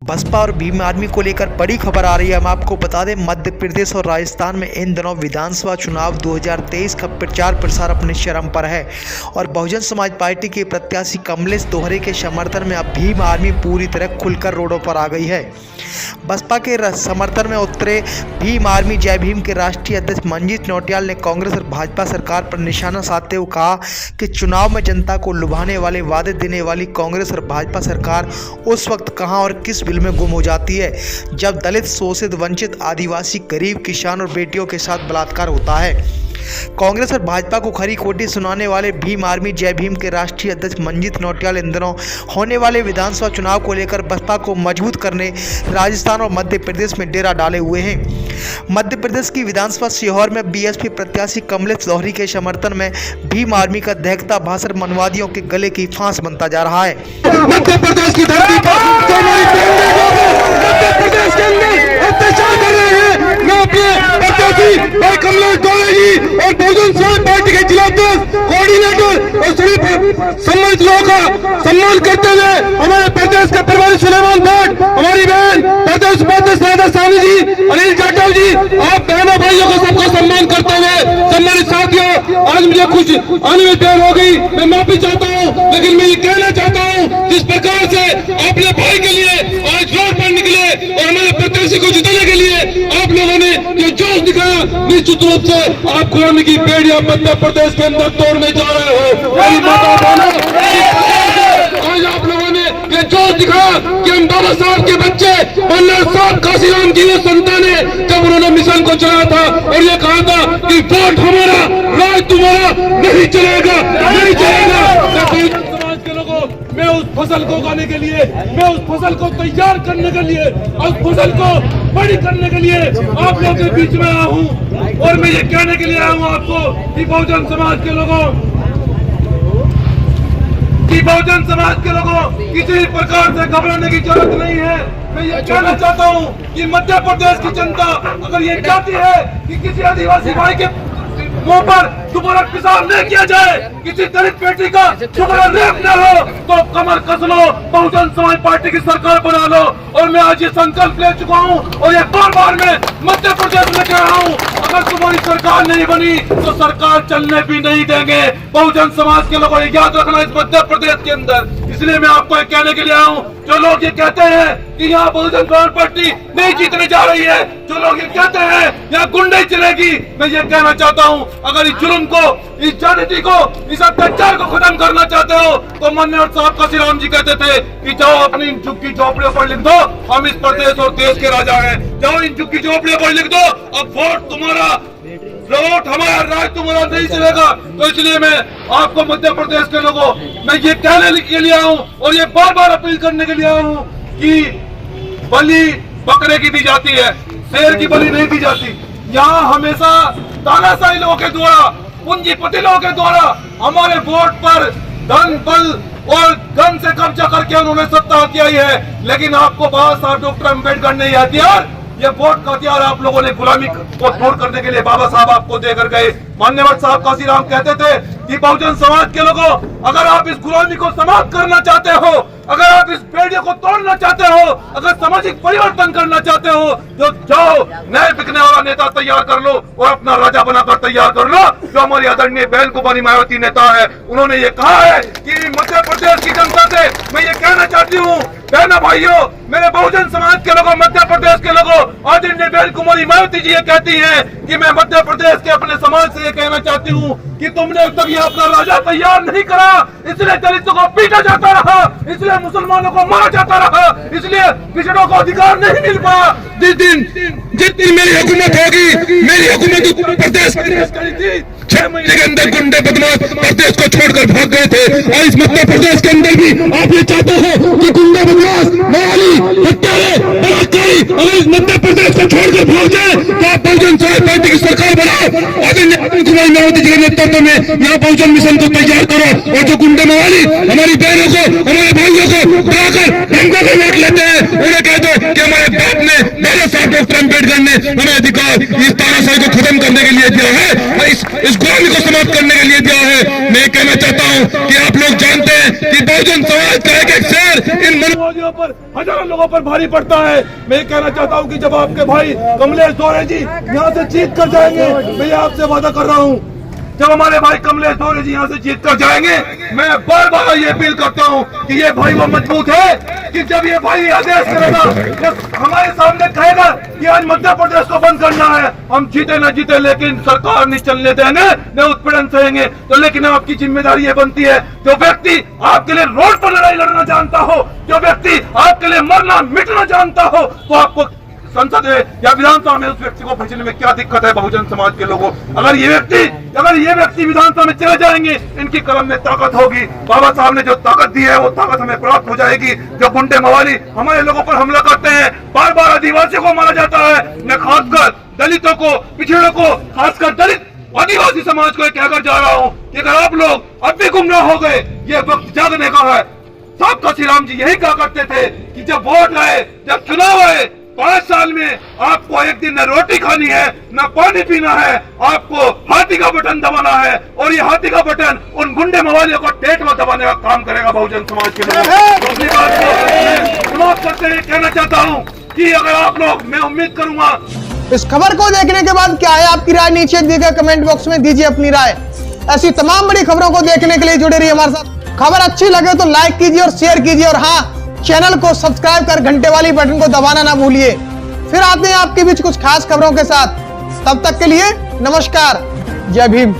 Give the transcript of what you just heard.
बसपा और भीम आर्मी को लेकर बड़ी खबर आ रही है। हम आपको बता दें, मध्य प्रदेश और राजस्थान में इन दिनों विधानसभा चुनाव 2023 का प्रचार प्रसार अपने चरम पर है और बहुजन समाज पार्टी के प्रत्याशी कमलेश दोहरे के समर्थन में अब भीम आर्मी पूरी तरह खुलकर रोडों पर आ गई है। बसपा के समर्थन में उतरे भीम आर्मी जय भीम के राष्ट्रीय अध्यक्ष मंजीत नौटियाल ने कांग्रेस और भाजपा सरकार पर निशाना साधते हुए कहा कि चुनाव में जनता को लुभाने वाले वादे देने वाली कांग्रेस और भाजपा सरकार उस वक्त कहां और किस बिल में गुम हो जाती है जब दलित, शोषित, वंचित, आदिवासी, गरीब, किसान और बेटियों के साथ बलात्कार होता है। कांग्रेस और भाजपा को खरी खोटी सुनाने वाले भीम आर्मी जय भीम के राष्ट्रीय अध्यक्ष मंजीत नौटियाल इन दिनों होने वाले विधानसभा चुनाव को लेकर बसपा को मजबूत करने राजस्थान और मध्य प्रदेश में डेरा डाले हुए हैं। मध्य प्रदेश की विधानसभा सीहोर में बीएसपी प्रत्याशी कमलेश दोहरे के समर्थन में भीम आर्मी का दहकता भाषण मनवादियों के गले की फांस बनता जा रहा है। मध्य प्रदेश की धरती पर मध्य प्रदेश के अंदर अत्याचार कर रहे हैं। मैं अपने प्रत्याशी भाई कमलेश दोहरे जी और बहुजन समाज पार्टी के जिलाध्यक्ष, कोऑर्डिनेटर और सभी सम्मानित लोगों का सम्मान करते हुए हमारे प्रदेश के प्रभारी सुलेमान भट्ट, हमारी बहन प्रदेश उपाध्यक्ष राधा सानी जी, अनिल जाटव जी, आप बहनों भाइयों को सबका सम्मान करते हुए सम्मानित साथियों, आज मुझे कुछ अनियमित देर हो गई, मैं माफी चाहता हूँ, लेकिन मैं ये कहना चाहता हूँ जिस प्रकार से अपने भाई के लिए आज रोड पर निकले और हमारे प्रत्याशी को जिताने के लिए आप लोगों ने जो जोश दिखाया, निश्चित रूप से आप गुलामी की बेड़ियां मध्य प्रदेश के अंदर तोड़ने जा रहे हो। आज आप लोगों ने ये जोश दिखाया कि हम बाबा साहब के बच्चे मल्हार साहब काशीराम जी वो संतान है, जब उन्होंने मिशन को चलाया था और ये कहा था कि वोट हमारा, राज तुम्हारा, नहीं चलेगा, नहीं चलेगा। समाज के लोगों, मैं उस फसल को उगाने के लिए, मैं उस फसल को तैयार करने के लिए, उस फसल को बड़ी करने के लिए आप लोगों के बीच में आया हूँ और मैं ये कहने के लिए आया हूँ आपको कि बहुजन समाज के लोगों, किसी प्रकार से घबराने की जरूरत नहीं है। मैं ये कहना चाहता हूँ कि मध्य प्रदेश की जनता अगर ये चाहती है कि किसी आदिवासी भाई के मुंह पर दोबारा पेशाब नहीं किया जाए, किसी दलित बेटी का दोबारा रेप न हो, तो कमर कस लो, बहुजन समाज पार्टी की सरकार बना लो। और मैं आज ये संकल्प ले चुका हूँ और ये बार मैं मध्य प्रदेश में कह रहा हूँ, अगर तुम्हारी सरकार नहीं बनी तो सरकार चलने भी नहीं देंगे। बहुजन समाज के लोगों ने याद रखना इस मध्य प्रदेश के अंदर। इसलिए मैं आपको एक कहने के लिए आया हूँ, जो लोग ये कहते हैं कि यहाँ बहुजन समाज पार्टी नहीं जीतने जा रही है, जो लोग ये कहते हैं यहाँ गुंडे चलेगी, मैं ये कहना चाहता हूँ, अगर इस जुल्म को, इस जाति को, इस अत्याचार को खत्म करना चाहते हो तो मनोहर साहब काशीराम जी कहते थे कि जाओ अपनी झुग्गी झोपड़ियों पर लिख दो, हम इस प्रदेश और देश के राजा हैं, जाओ इन झुग्गी झोपड़ियों पर लिख दो, अब वोट तुम्हारा, वोट हमारा, राज तुम्हारा नहीं चलेगा। तो इसलिए मैं आपको मध्य प्रदेश के लोगों, मैं ये कहने के लिए आया हूँ और ये बार अपील करने के लिए आया हूँ कि बलि बकरे की दी जाती है, शेर की बलि नहीं दी जाती। यहाँ हमेशा तानाशाही लोगों के द्वारा, पूंजीपति लोगों के द्वारा हमारे वोट पर धन, बल और धन से कब्जा करके उन्होंने सत्ता हथियाई है, लेकिन आपको बाबा साहब डॉक्टर अम्बेडकर ने यह हथियार, ये वोट का हथियार आप लोगों ने गुलामी को दूर करने के लिए बाबा साहब आपको देकर गए। मान्यवर साहब काशीराम कहते थे कि बहुजन समाज के लोगों, अगर आप इस गुलामी को समाप्त करना चाहते हो, अगर आप इस बेड़ियों को तोड़ना चाहते हो, अगर सामाजिक परिवर्तन करना चाहते हो, तो जाओ नए बिकने वाला नेता तैयार कर लो और अपना राजा बनाकर तैयार कर लो, जो हमारी आदरणीय बहन कुमारी मायावती नेता है। उन्होंने ये कहा है कि मध्य प्रदेश की जनता से मैं ये कहना चाहती हूँ, बहना भाइयों, मेरे बहुजन समाज के लोगों, मध्य प्रदेश के लोगों, आदरणीय बहन कुमारी मायावती जी ये कहती है कि मैं मध्य प्रदेश के अपने समाज से ये कहना चाहती हूँ कि तुमने अब तक यहाँ अपना राजा तैयार नहीं करा, इसलिए दलितों को पीटा जाता रहा, इसलिए मुसलमानों को मारा जाता रहा, इसलिए पिछड़ों को अधिकार नहीं मिल पाया। जिस दिन मेरी हुकूमत होगी, मेरी हुकूमत उत्तर प्रदेश करी थी, 6 महीने के अंदर गुंडे बदमाश प्रदेश को छोड़कर भाग गए थे और इस मध्य प्रदेश के अंदर भी आप ये चाहते हो कि गुंडे बदमाश, मवाली, हत्यारे, बलात्कारी अगर इस मध्य प्रदेश को छोड़कर भाग जाए तो आप बहुजन समाज पार्टी की सरकार बनाओ। आदरणीय कुमारी मायावती जी के नेतृत्व में यहाँ बहुजन मिशन को तैयार करो और जो गुंडे मवाली हमारी बहनों को, हमारे भाइयों को बुलाकर धमका के वोट लेते हैं, उन्हें कह दो कि हमारे बाप ने, मेरे साहब डॉक्टर अम्बेडकर ने हमें अधिकार इस तानाशाही को खत्म करने के लिए दिया है, इस गुलामी को समाप्त करने के लिए दिया है। मैं कहना चाहता हूं कि आप लोग जानते हैं कि बहुजन समाज का एक शेर इन मनोवादियों पर, हजारों लोगों पर भारी पड़ता है। मैं कहना चाहता हूं कि जब आपके भाई कमलेश दोहरे जी यहाँ से जीत कर जाएंगे, मैं ये आपसे वादा कर रहा हूं, जब हमारे भाई कमलेश दोहरे जी यहाँ से जीत कर जाएंगे, मैं बार बार ये अपील करता हूँ कि ये भाई वो मजबूत है कि जब ये भाई आदेश करेगा, जब हमारे सामने कहेगा कि आज मध्य प्रदेश को बंद करना है, हम जीते न जीते, लेकिन सरकार नहीं चलने देंगे, न उत्पीड़न सहेंगे। तो लेकिन आपकी जिम्मेदारी ये बनती है, जो व्यक्ति आपके लिए रोड पर लड़ाई लड़ना जानता हो, जो व्यक्ति आपके लिए मरना मिटना जानता हो, तो आपको संसद या विधानसभा में उस व्यक्ति को भेजने में क्या दिक्कत है? बहुजन समाज के लोगों, अगर ये व्यक्ति विधानसभा में चले जाएंगे, इनकी कलम में ताकत होगी। बाबा साहब ने जो ताकत दी है वो ताकत हमें प्राप्त हो जाएगी। जो गुंडे मवाली हमारे लोगों पर हमला करते हैं, बार बार आदिवासियों को मारा जाता है, मैं खासकर दलितों को, पिछड़ों को, खासकर दलित आदिवासी समाज को कहकर जा रहा हूँ कि अगर आप लोग अब भी गुमराह हो गए, ये वक्त जागने का है। साहब काशीराम जी यही कहा करते थे कि जब वोट आए, जब चुनाव आए, 5 साल में आपको एक दिन न रोटी खानी है, न पानी पीना है, आपको हाथी का बटन दबाना है, और ये हाथी का बटन उन गुंडे मवालियों को पेट में दबाने का काम करेगा बहुजन समाज के लोग। तो अपनी बात को समाप्त करते हुए कहना चाहता हूँ कि अगर आप लोग, मैं उम्मीद करूंगा। इस खबर को देखने के बाद क्या है आपकी राय, नीचे दिए गए कमेंट बॉक्स में दीजिए अपनी राय। ऐसी तमाम बड़ी खबरों को देखने के लिए जुड़े रहिए हमारे साथ। खबर अच्छी लगे तो लाइक कीजिए और शेयर कीजिए, और हाँ, चैनल को सब्सक्राइब कर घंटे वाली बटन को दबाना ना भूलिए। फिर आते हैं आपके बीच कुछ खास खबरों के साथ। तब तक के लिए नमस्कार, जय भीम।